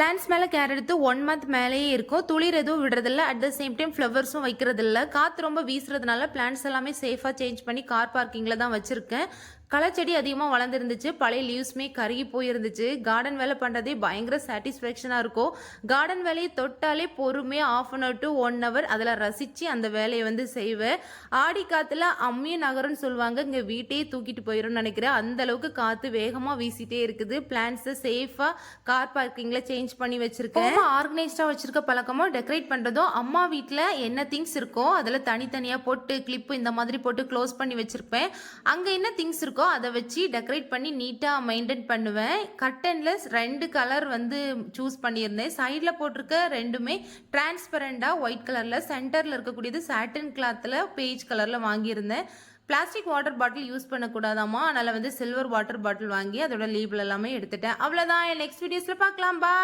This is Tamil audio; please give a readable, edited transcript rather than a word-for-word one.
பிளான்ட்ஸ் மேலே கேர் எடுத்து 1 மந்த் மேலேயே இருக்கும். துளிர் எதுவும் விடுறதில்ல. அட் த சேம் டைம் ஃப்ளவர்ஸும் வைக்கிறதில்ல. காற்று ரொம்ப வீசுறதுனால பிளான்ட்ஸ் எல்லாமே சேஃபாக சேஞ்ச் பண்ணி கார் பார்க்கிங்கில் தான் வச்சுருக்கேன். களைச்செடி அதிகமாக வளர்ந்துருந்துச்சு. பழைய லீவ்ஸுமே கருகி போயிருந்துச்சு. கார்டன் வேலை பண்ணுறதே பயங்கர சாட்டிஸ்ஃபேக்ஷனாக இருக்கும். கார்டன் வேலையை தொட்டாலே பொறுமையாக 1/2 to 1 hour அதில் ரசித்து அந்த வேலையை செய்வேன். ஆடி காற்றுல அம்மியும் நகரும்னு சொல்லுவாங்க. இங்கே வீட்டையே தூக்கிட்டு போயிடும்னு நினைக்கிறேன். அந்தளவுக்கு காற்று வேகமாக வீசிட்டே இருக்குது. பிளான்ட்ஸை சேஃபாக கார் பார்க்கிங்கில் சேஞ்ச் பண்ணி வச்சுருக்கேன். ஆர்கனைஸ்டாக வச்சுருக்க பழக்கமோ டெக்கரேட் பண்ணுறதும் அம்மா வீட்டில் என்ன திங்ஸ் இருக்கோ அதில் தனித்தனியாக போட்டு கிளிப்பு இந்த மாதிரி போட்டு க்ளோஸ் பண்ணி வச்சுருப்பேன். அங்கே என்ன திங்ஸ் இருக்கோ அதை வச்சு டெக்கரேட் பண்ணி நீட்டாக மெயின்டைன் பண்ணுவேன். கர்டனில் 2 கலர் சூஸ் பண்ணியிருந்தேன். சைடில் போட்டிருக்க ரெண்டுமே டிரான்ஸ்பரண்டாக ஒயிட் கலரில், சென்டரில் இருக்கக்கூடியது சாட்டின் கிளாத்தில் பேஜ் கலரில் வாங்கியிருந்தேன். பிளாஸ்டிக் வாட்டர் பாட்டில் யூஸ் பண்ணக்கூடாதாமா, அதனால் சில்வர் வாட்டர் பாட்டில் வாங்கி அதோட லேபிள் எல்லாமே எடுத்துட்டேன். அவ்வளோதான். நெக்ஸ்ட் வீடியோஸில் பார்க்கலாம். பா.